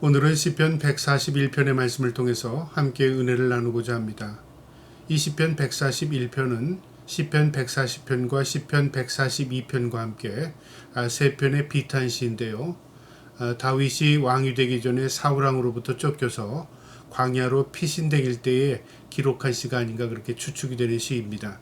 오늘은 시편 141편의 말씀을 통해서 함께 은혜를 나누고자 합니다. 이 시편 141편은 시편 140편과 시편 142편과 함께 세 편의 비탄시인데요. 다윗이 왕이 되기 전에 사울왕으로부터 쫓겨서 광야로 피신되길 때에 기록한 시가 아닌가 그렇게 추측이 되는 시입니다.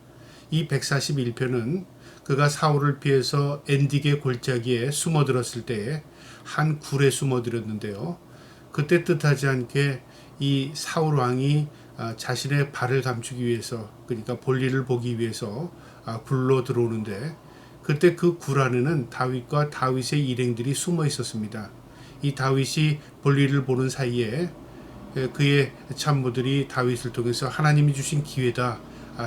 이 141편은 그가 사울을 피해서 엔딕의 골짜기에 숨어들었을 때에 한 굴에 숨어들었는데요. 그때 뜻하지 않게 이 사울 왕이 자신의 발을 감추기 위해서, 그러니까 볼일을 보기 위해서 굴로 들어오는데, 그때 그 굴 안에는 다윗과 다윗의 일행들이 숨어 있었습니다. 이 다윗이 볼일을 보는 사이에 그의 참모들이 다윗을 통해서 하나님이 주신 기회다,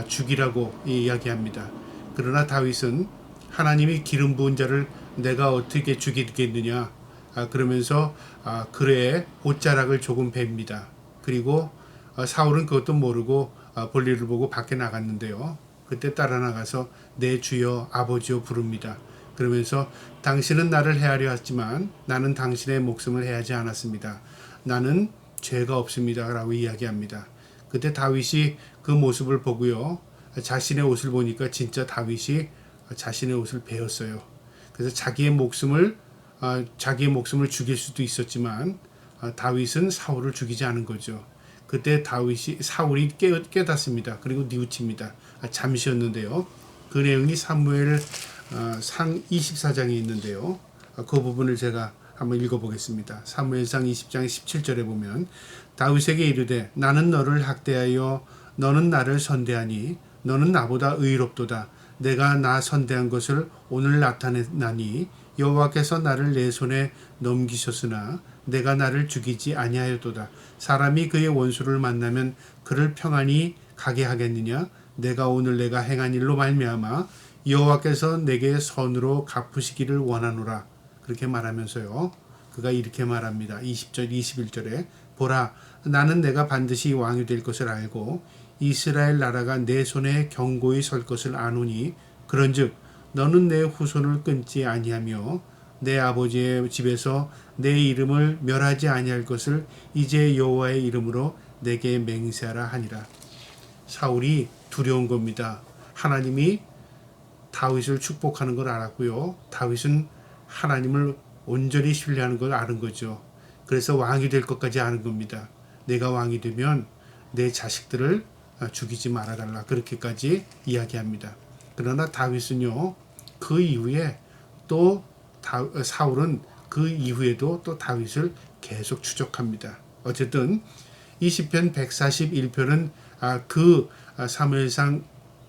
죽이라고 이야기합니다. 그러나 다윗은 하나님이 기름 부은 자를 내가 어떻게 죽이겠느냐, 그러면서 그의 옷자락을 조금 뱁니다. 그리고 사울은 그것도 모르고 볼일을 보고 밖에 나갔는데요. 그때 따라 나가서 내 주여 아버지여 부릅니다. 그러면서 당신은 나를 해하려 했지만 나는 당신의 목숨을 해하지 않았습니다. 나는 죄가 없습니다. 라고 이야기합니다. 그때 다윗이 그 모습을 보고요. 자신의 옷을 보니까 진짜 다윗이 자신의 옷을 베었어요. 그래서 자기의 목숨을 죽일 수도 있었지만 다윗은 사울을 죽이지 않은 거죠. 그때 사울이 깨닫습니다. 그리고 뉘우칩니다. 잠시였는데요. 그 내용이 사무엘 상 24장에 있는데요. 그 부분을 제가 한번 읽어보겠습니다. 사무엘상 20장 17절에 보면 다윗에게 이르되 나는 너를 학대하여 너는 나를 선대하니 너는 나보다 의롭도다. 내가 나 선대한 것을 오늘 나타내나니 여호와께서 나를 내 손에 넘기셨으나 내가 나를 죽이지 아니하였도다. 사람이 그의 원수를 만나면 그를 평안히 가게 하겠느냐? 내가 오늘 내가 행한 일로 말미암아 여호와께서 내게 선으로 갚으시기를 원하노라. 그렇게 말하면서요. 그가 이렇게 말합니다. 20절 21절에 보라 나는 내가 반드시 왕이 될 것을 알고 이스라엘 나라가 내 손에 견고히 설 것을 아노니 그런즉 너는 내 후손을 끊지 아니하며 내 아버지의 집에서 내 이름을 멸하지 아니할 것을 이제 여호와의 이름으로 내게 맹세하라 하니라. 사울이 두려운 겁니다. 하나님이 다윗을 축복하는 걸 알았고요. 다윗은 하나님을 온전히 신뢰하는 걸 아는 거죠. 그래서 왕이 될 것까지 아는 겁니다. 내가 왕이 되면 내 자식들을 죽이지 말아달라. 그렇게까지 이야기합니다. 그러나 다윗은요. 그 이후에 또 사울은 그 이후에도 또 다윗을 계속 추적합니다. 어쨌든 이 시편 141편은 그 사무엘상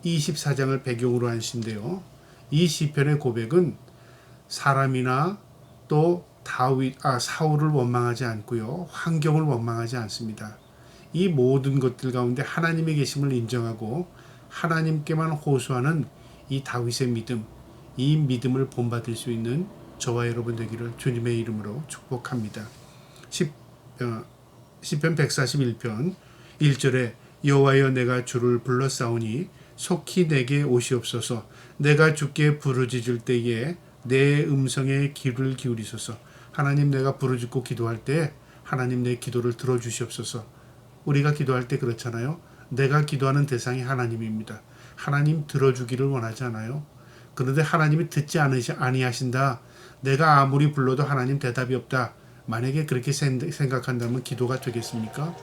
24장을 배경으로 한 시인데요. 이 시편의 고백은 사람이나 또 사울을 원망하지 않고요. 환경을 원망하지 않습니다. 이 모든 것들 가운데 하나님의 계심을 인정하고 하나님께만 호소하는 이 다윗의 믿음, 이 믿음을 본받을 수 있는 저와 여러분 되기를 주님의 이름으로 축복합니다. 시편 141편 1절에 여호와여 내가 주를 불러싸우니 속히 내게 오시옵소서. 내가 주께 부르짖을 때에 내 음성에 귀를 기울이소서. 하나님 내가 부르짖고 기도할 때 하나님 내 기도를 들어주시옵소서. 우리가 기도할 때 그렇잖아요. 내가 기도하는 대상이 하나님입니다. 하나님 들어주기를 원하지 않아요. 그런데 하나님이 듣지 아니하신다. 내가 아무리 불러도 하나님 대답이 없다. 만약에 그렇게 생각한다면 기도가 되겠습니까?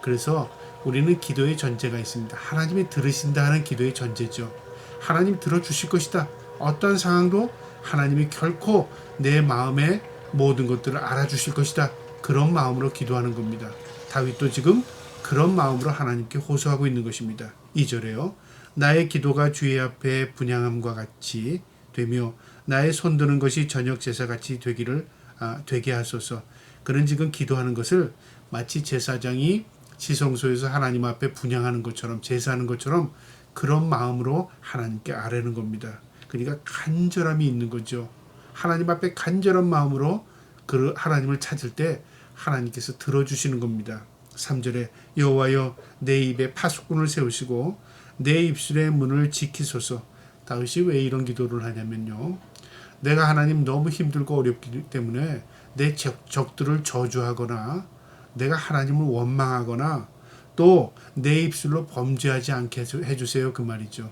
그래서 우리는 기도의 전제가 있습니다. 하나님이 들으신다 하는 기도의 전제죠. 하나님 들어주실 것이다. 어떤 상황도 하나님이 결코 내 마음의 모든 것들을 알아주실 것이다. 그런 마음으로 기도하는 겁니다. 다윗도 지금 그런 마음으로 하나님께 호소하고 있는 것입니다. 2절에요. 나의 기도가 주의 앞에 분향함과 같이 되며 나의 손드는 것이 저녁 제사같이 되게 하소서. 그는 지금 기도하는 것을 마치 제사장이 지성소에서 하나님 앞에 분향하는 것처럼 제사하는 것처럼 그런 마음으로 하나님께 아뢰는 겁니다. 그러니까 간절함이 있는 거죠. 하나님 앞에 간절한 마음으로 그 하나님을 찾을 때 하나님께서 들어주시는 겁니다. 3절에 여호와여 내 입에 파수꾼을 세우시고 내 입술의 문을 지키소서. 다윗이 왜 이런 기도를 하냐면요. 내가 하나님 너무 힘들고 어렵기 때문에 내 적들을 저주하거나 내가 하나님을 원망하거나 또 내 입술로 범죄하지 않게 해주세요. 그 말이죠.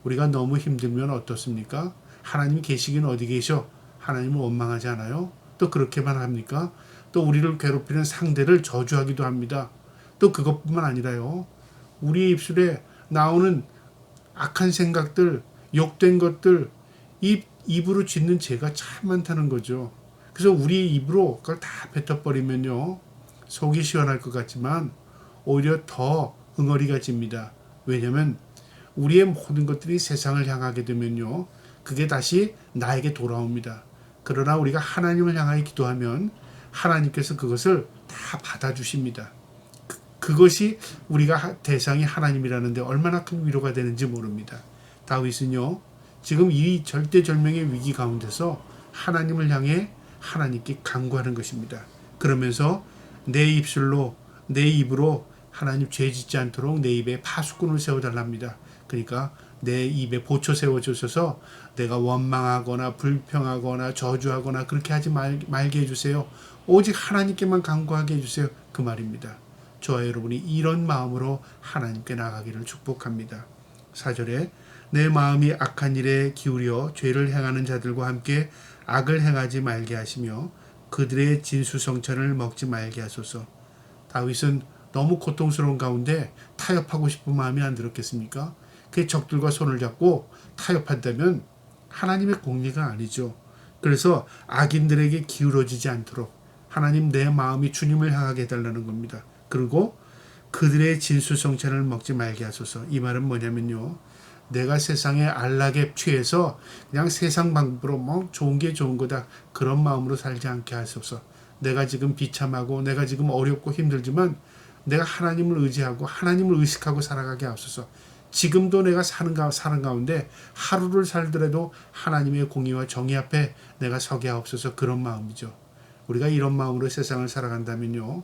우리가 너무 힘들면 어떻습니까? 하나님이 계시긴 어디 계셔? 하나님을 원망하지 않아요? 또 그렇게만 합니까? 또 우리를 괴롭히는 상대를 저주하기도 합니다. 또 그것뿐만 아니라요. 우리의 입술에 나오는 악한 생각들, 욕된 것들, 입으로 짓는 죄가 참 많다는 거죠. 그래서 우리의 입으로 그걸 다 뱉어버리면요. 속이 시원할 것 같지만 오히려 더 응어리가 집니다. 왜냐하면 우리의 모든 것들이 세상을 향하게 되면요. 그게 다시 나에게 돌아옵니다. 그러나 우리가 하나님을 향하여 기도하면 하나님께서 그것을 다 받아주십니다. 그것이 우리가 대상이 하나님이라는데 얼마나 큰 위로가 되는지 모릅니다. 다윗은요. 지금 이 절대절명의 위기 가운데서 하나님을 향해 하나님께 간구하는 것입니다. 그러면서 내 입술로 내 입으로 하나님 죄 짓지 않도록 내 입에 파수꾼을 세워달랍니다. 그러니까 내 입에 보초 세워주셔서 내가 원망하거나 불평하거나 저주하거나 그렇게 하지 말게 해주세요. 오직 하나님께만 간구하게 해주세요. 그 말입니다. 저와 여러분이 이런 마음으로 하나님께 나가기를 축복합니다. 4절에 내 마음이 악한 일에 기울여 죄를 행하는 자들과 함께 악을 행하지 말게 하시며 그들의 진수성찬을 먹지 말게 하소서. 다윗은 너무 고통스러운 가운데 타협하고 싶은 마음이 안 들었겠습니까? 그 적들과 손을 잡고 타협한다면 하나님의 공리가 아니죠. 그래서 악인들에게 기울어지지 않도록 하나님 내 마음이 주님을 향하게 해달라는 겁니다. 그리고 그들의 진수성찬을 먹지 말게 하소서. 이 말은 뭐냐면요. 내가 세상의 안락에 취해서 그냥 세상 방법으로 뭐 좋은 게 좋은 거다. 그런 마음으로 살지 않게 하소서. 내가 지금 비참하고 내가 지금 어렵고 힘들지만 내가 하나님을 의지하고 하나님을 의식하고 살아가게 하소서. 지금도 내가 사는 가운데 하루를 살더라도 하나님의 공의와 정의 앞에 내가 서게 하옵소서. 그런 마음이죠. 우리가 이런 마음으로 세상을 살아간다면요.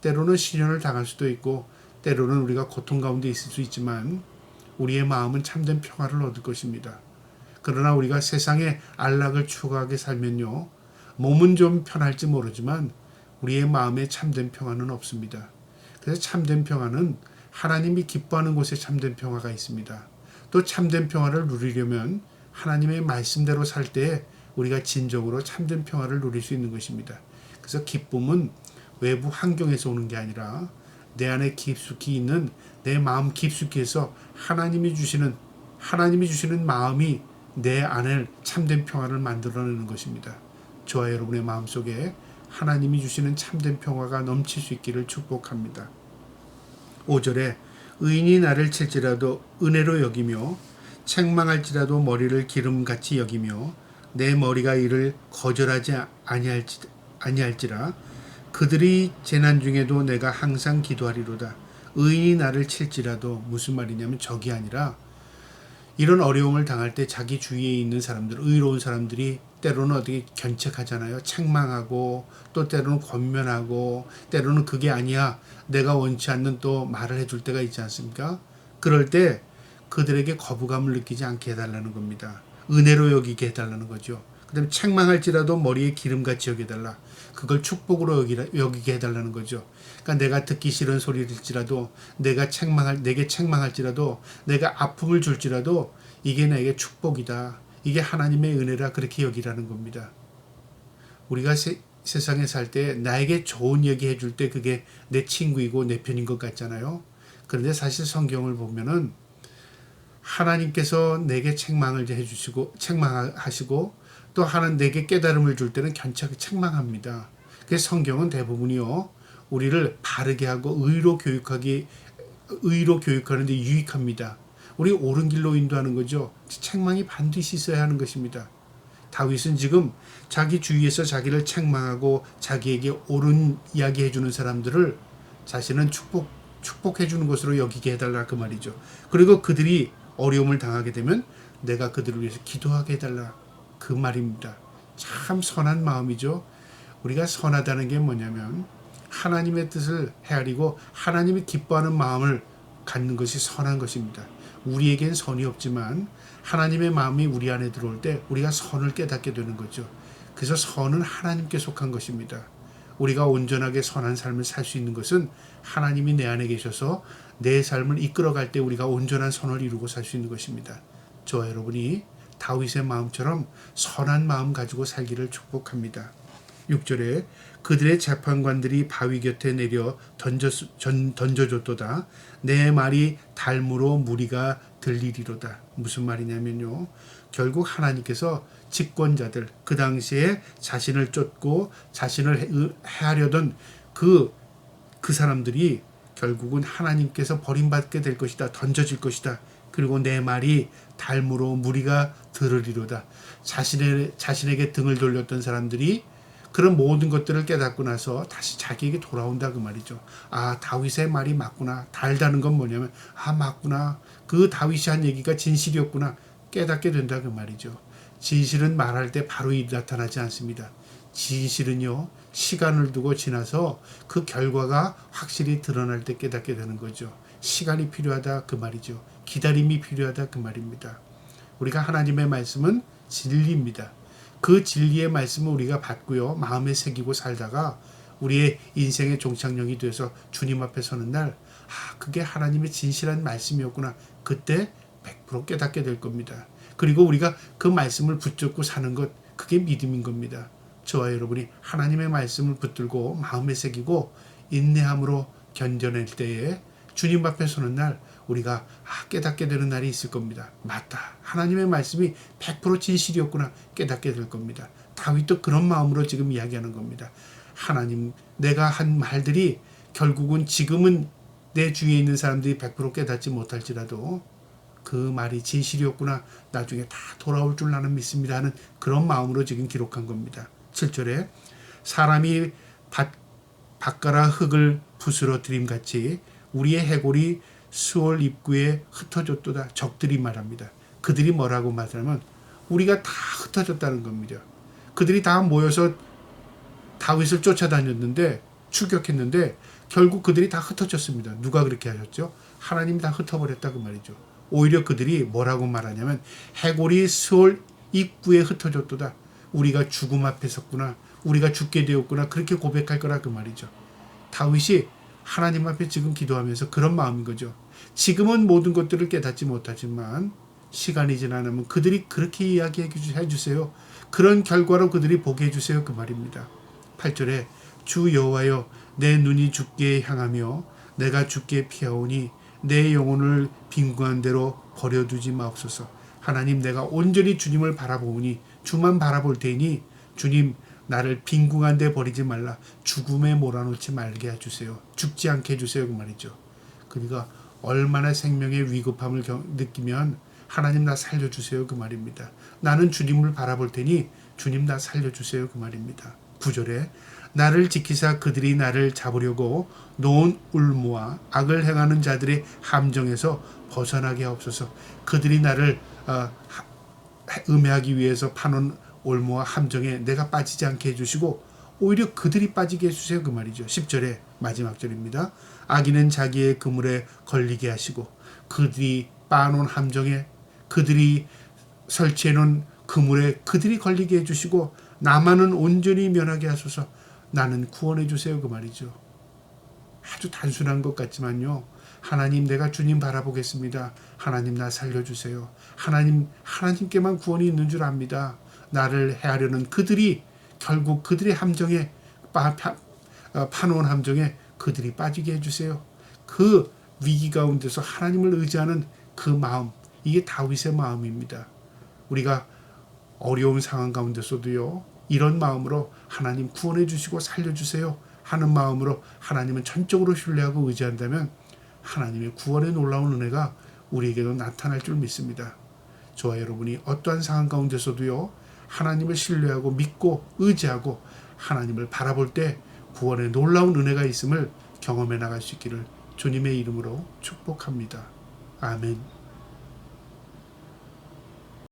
때로는 시련을 당할 수도 있고 때로는 우리가 고통 가운데 있을 수 있지만 우리의 마음은 참된 평화를 얻을 것입니다. 그러나 우리가 세상의 안락을 추구하게 살면요. 몸은 좀 편할지 모르지만 우리의 마음에 참된 평화는 없습니다. 그래서 참된 평화는 하나님이 기뻐하는 곳에 참된 평화가 있습니다. 또 참된 평화를 누리려면 하나님의 말씀대로 살 때 우리가 진정으로 참된 평화를 누릴 수 있는 것입니다. 그래서 기쁨은 외부 환경에서 오는 게 아니라 내 안에 깊숙이 있는 내 마음 깊숙이에서 하나님이 주시는 마음이 내 안에 참된 평화를 만들어내는 것입니다. 저와 여러분의 마음속에 하나님이 주시는 참된 평화가 넘칠 수 있기를 축복합니다. 5절에 의인이 나를 칠지라도 은혜로 여기며 책망할지라도 머리를 기름같이 여기며 내 머리가 이를 거절하지 아니할지라 그들이 재난 중에도 내가 항상 기도하리로다. 의인이 나를 칠지라도 무슨 말이냐면 적이 아니라 이런 어려움을 당할 때 자기 주위에 있는 사람들, 의로운 사람들이 때로는 어떻게 견책하잖아요. 책망하고 또 때로는 권면하고 때로는 그게 아니야. 내가 원치 않는 또 말을 해줄 때가 있지 않습니까? 그럴 때 그들에게 거부감을 느끼지 않게 해달라는 겁니다. 은혜로 여기게 해달라는 거죠. 그 다음에 책망할지라도 머리에 기름같이 여겨달라. 그걸 축복으로 여기게 해달라는 거죠. 그러니까 내가 듣기 싫은 소리일지라도 내게 책망할지라도 내가 아픔을 줄지라도 이게 나에게 축복이다. 이게 하나님의 은혜라 그렇게 여기라는 겁니다. 우리가 세상에 살 때 나에게 좋은 얘기 해줄 때 그게 내 친구이고 내 편인 것 같잖아요. 그런데 사실 성경을 보면은 하나님께서 내게 책망을 해주시고 책망하시고 또 내게 깨달음을 줄 때는 견책을 책망합니다. 그래서 성경은 대부분이요. 우리를 바르게 하고 의로 교육하는 데 유익합니다. 우리 옳은 길로 인도하는 거죠. 책망이 반드시 있어야 하는 것입니다. 다윗은 지금 자기 주위에서 자기를 책망하고 자기에게 옳은 이야기 해주는 사람들을 자신은 축복해 주는 것으로 여기게 해달라 그 말이죠. 그리고 그들이 어려움을 당하게 되면 내가 그들을 위해서 기도하게 해달라 그 말입니다. 참 선한 마음이죠. 우리가 선하다는 게 뭐냐면 하나님의 뜻을 헤아리고 하나님이 기뻐하는 마음을 갖는 것이 선한 것입니다. 우리에겐 선이 없지만 하나님의 마음이 우리 안에 들어올 때 우리가 선을 깨닫게 되는 거죠. 그래서 선은 하나님께 속한 것입니다. 우리가 온전하게 선한 삶을 살 수 있는 것은 하나님이 내 안에 계셔서 내 삶을 이끌어갈 때 우리가 온전한 선을 이루고 살 수 있는 것입니다. 저와 여러분이 다윗의 마음처럼 선한 마음 가지고 살기를 축복합니다. 6절에 그들의 재판관들이 바위 곁에 내려 던져줬도다. 내 말이 달무로 무리가 들리리로다. 무슨 말이냐면요. 결국 하나님께서 집권자들, 그 당시에 자신을 쫓고 자신을 해하려던 그 사람들이 결국은 하나님께서 버림받게 될 것이다. 던져질 것이다. 그리고 내 말이 달무로 무리가 들으리로다. 자신에게 등을 돌렸던 사람들이 그런 모든 것들을 깨닫고 나서 다시 자기에게 돌아온다 그 말이죠. 아, 다윗의 말이 맞구나. 달다는 건 뭐냐면 아, 맞구나. 그 다윗이 한 얘기가 진실이었구나. 깨닫게 된다 그 말이죠. 진실은 말할 때 바로 나타나지 않습니다. 진실은요, 시간을 두고 지나서 그 결과가 확실히 드러날 때 깨닫게 되는 거죠. 시간이 필요하다 그 말이죠. 기다림이 필요하다 그 말입니다. 우리가 하나님의 말씀은 진리입니다. 그 진리의 말씀을 우리가 받고요, 마음에 새기고 살다가 우리의 인생의 종착역이 돼서 주님 앞에 서는 날, 아, 그게 하나님의 진실한 말씀이었구나. 그때 100% 깨닫게 될 겁니다. 그리고 우리가 그 말씀을 붙잡고 사는 것, 그게 믿음인 겁니다. 저와 여러분이 하나님의 말씀을 붙들고 마음에 새기고 인내함으로 견뎌낼 때에 주님 앞에 서는 날 우리가 깨닫게 되는 날이 있을 겁니다. 맞다. 하나님의 말씀이 100% 진실이었구나. 깨닫게 될 겁니다. 다윗도 그런 마음으로 지금 이야기하는 겁니다. 하나님, 내가 한 말들이 결국은 지금은 내 주위에 있는 사람들이 100% 깨닫지 못할지라도 그 말이 진실이었구나. 나중에 다 돌아올 줄 나는 믿습니다 하는 그런 마음으로 지금 기록한 겁니다. 7절에 사람이 밭가라 흙을 붓으로 들임같이 우리의 해골이 수월 입구에 흩어졌도다. 적들이 말합니다. 그들이 뭐라고 말하면 우리가 다 흩어졌다는 겁니다. 그들이 다 모여서 다윗을 쫓아다녔는데 추격했는데 결국 그들이 다 흩어졌습니다. 누가 그렇게 하셨죠? 하나님이 다 흩어버렸다 그 말이죠. 오히려 그들이 뭐라고 말하냐면 해골이 수월 입구에 흩어졌도다. 우리가 죽음 앞에 섰구나. 우리가 죽게 되었구나. 그렇게 고백할 거라 그 말이죠. 다윗이 하나님 앞에 지금 기도하면서 그런 마음인 거죠. 지금은 모든 것들을 깨닫지 못하지만 시간이 지나면 그들이 그렇게 이야기해 주세요. 그런 결과로 그들이 보게 해주세요. 그 말입니다. 8절에 주 여호와여 내 눈이 주께 향하며 내가 주께 피하오니 내 영혼을 빈궁한 대로 버려두지 마옵소서. 하나님, 내가 온전히 주님을 바라보니 주만 바라볼 테니 주님, 나를 빈궁한 데 버리지 말라. 죽음에 몰아넣지 말게 해주세요. 죽지 않게 해주세요. 그 말이죠. 그러니까 얼마나 생명의 위급함을 느끼면 하나님 나 살려주세요. 그 말입니다. 나는 주님을 바라볼 테니 주님 나 살려주세요. 그 말입니다. 9절에 나를 지키사 그들이 나를 잡으려고 놓은 울무와 악을 행하는 자들의 함정에서 벗어나게 하옵소서. 그들이 나를 음해하기 위해서 파놓은 올무와 함정에 내가 빠지지 않게 해주시고 오히려 그들이 빠지게 해주세요. 그 말이죠. 10절에 마지막 절입니다. 악인은 자기의 그물에 걸리게 하시고 그들이 빠놓은 함정에 그들이 설치해놓은 그물에 그들이 걸리게 해주시고 나만은 온전히 면하게 하소서. 나는 구원해 주세요. 그 말이죠. 아주 단순한 것 같지만요. 하나님, 내가 주님 바라보겠습니다. 하나님, 나 살려주세요. 하나님께만 구원이 있는 줄 압니다. 나를 해하려는 그들이 결국 그들의 함정에 파놓은 함정에 그들이 빠지게 해주세요. 그 위기 가운데서 하나님을 의지하는 그 마음, 이게 다윗의 마음입니다. 우리가 어려운 상황 가운데서도요, 이런 마음으로 하나님 구원해 주시고 살려주세요 하는 마음으로 하나님은 전적으로 신뢰하고 의지한다면 하나님의 구원의 놀라운 은혜가 우리에게도 나타날 줄 믿습니다. 저와 여러분이 어떠한 상황 가운데서도요, 하나님을 신뢰하고 믿고 의지하고 하나님을 바라볼 때 구원의 놀라운 은혜가 있음을 경험해 나갈 수 있기를 주님의 이름으로 축복합니다. 아멘.